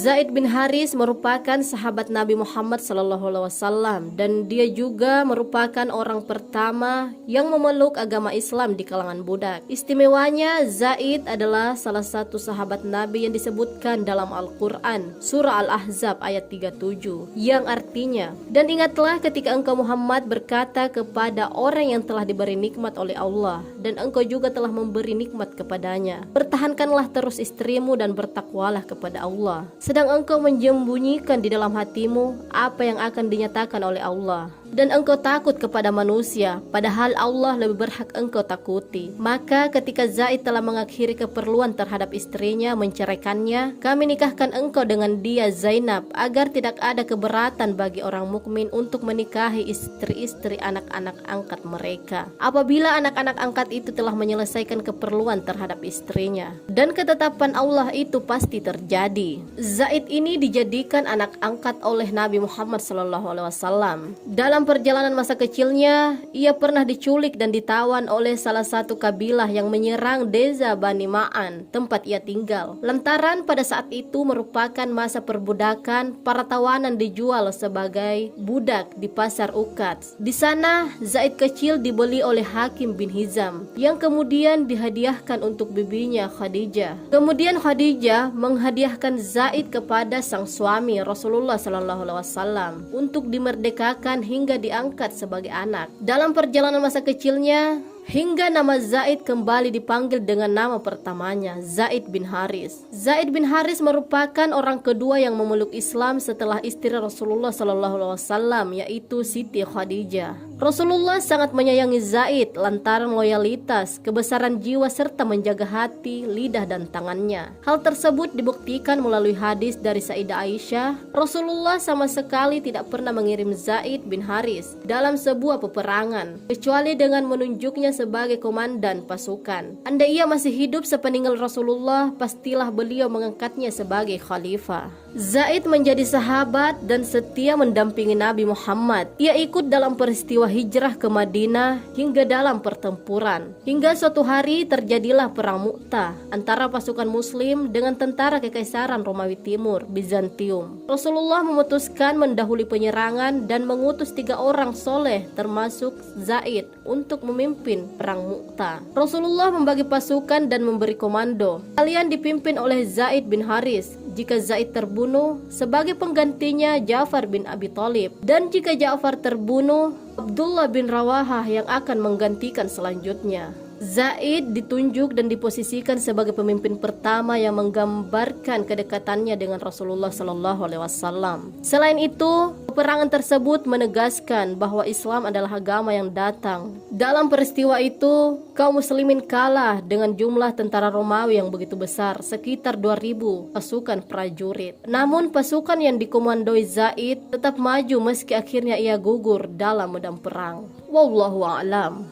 Zaid bin Haris merupakan sahabat Nabi Muhammad SAW dan dia juga merupakan orang pertama yang memeluk agama Islam di kalangan budak. Istimewanya, Zaid adalah salah satu sahabat Nabi yang disebutkan dalam Al-Quran, surah Al-Ahzab ayat 37, yang artinya, "Dan ingatlah ketika engkau Muhammad berkata kepada orang yang telah diberi nikmat oleh Allah, dan engkau juga telah memberi nikmat kepadanya, pertahankanlah terus istrimu dan bertakwalah kepada Allah. Sedang engkau menyembunyikan di dalam hatimu apa yang akan dinyatakan oleh Allah, dan engkau takut kepada manusia, padahal Allah lebih berhak engkau takuti. Maka ketika Zaid telah mengakhiri keperluan terhadap istrinya, menceraikannya, kami nikahkan engkau dengan dia Zainab, agar tidak ada keberatan bagi orang mukmin untuk menikahi istri-istri anak-anak angkat mereka, apabila anak-anak angkat itu telah menyelesaikan keperluan terhadap istrinya. Dan ketetapan Allah itu pasti terjadi." Zaid ini dijadikan anak angkat oleh Nabi Muhammad SAW. Dalam perjalanan masa kecilnya, ia pernah diculik dan ditawan oleh salah satu kabilah yang menyerang desa Bani Ma'an, tempat ia tinggal. Lantaran pada saat itu merupakan masa perbudakan, para tawanan dijual sebagai budak di pasar Ukats. Di sana, Zaid kecil dibeli oleh Hakim bin Hizam, yang kemudian dihadiahkan untuk bibinya Khadijah. Kemudian Khadijah menghadiahkan Zaid kepada sang suami Rasulullah SAW untuk dimerdekakan hingga diangkat sebagai anak. Dalam perjalanan masa kecilnya, hingga nama Zaid kembali dipanggil dengan nama pertamanya, Zaid bin Haris. Zaid bin Haris merupakan orang kedua yang memeluk Islam setelah istri Rasulullah SAW, yaitu Siti Khadijah. Rasulullah sangat menyayangi Zaid lantaran loyalitas, kebesaran jiwa serta menjaga hati, lidah dan tangannya. Hal tersebut dibuktikan melalui hadis dari Sayyidah Aisyah. Rasulullah sama sekali tidak pernah mengirim Zaid bin Haris dalam sebuah peperangan, kecuali dengan menunjuknya sebagai komandan pasukan. Andai ia masih hidup sepeninggal Rasulullah, pastilah beliau mengangkatnya sebagai khalifah. Zaid menjadi sahabat dan setia mendampingi Nabi Muhammad. Ia ikut dalam peristiwa hijrah ke Madinah hingga dalam pertempuran. Hingga suatu hari terjadilah perang Mu'tah antara pasukan muslim dengan tentara Kekaisaran Romawi Timur, Bizantium. Rasulullah memutuskan mendahului penyerangan dan mengutus 3 orang soleh termasuk Zaid untuk memimpin perang Mu'tah. Rasulullah membagi pasukan dan memberi komando. Kalian dipimpin oleh Zaid bin Haris. Jika Zaid terbunuh, sebagai penggantinya Ja'far bin Abi Thalib, dan jika Ja'far terbunuh, Abdullah bin Rawahah yang akan menggantikan selanjutnya. Zaid ditunjuk dan diposisikan sebagai pemimpin pertama yang menggambarkan kedekatannya dengan Rasulullah SAW. Selain itu, peperangan tersebut menegaskan bahwa Islam adalah agama yang datang. Dalam peristiwa itu, kaum muslimin kalah dengan jumlah tentara Romawi yang begitu besar, sekitar 2.000 pasukan prajurit. Namun pasukan yang dikomandoi Zaid tetap maju meski akhirnya ia gugur dalam medan perang. Wallahu a'lam.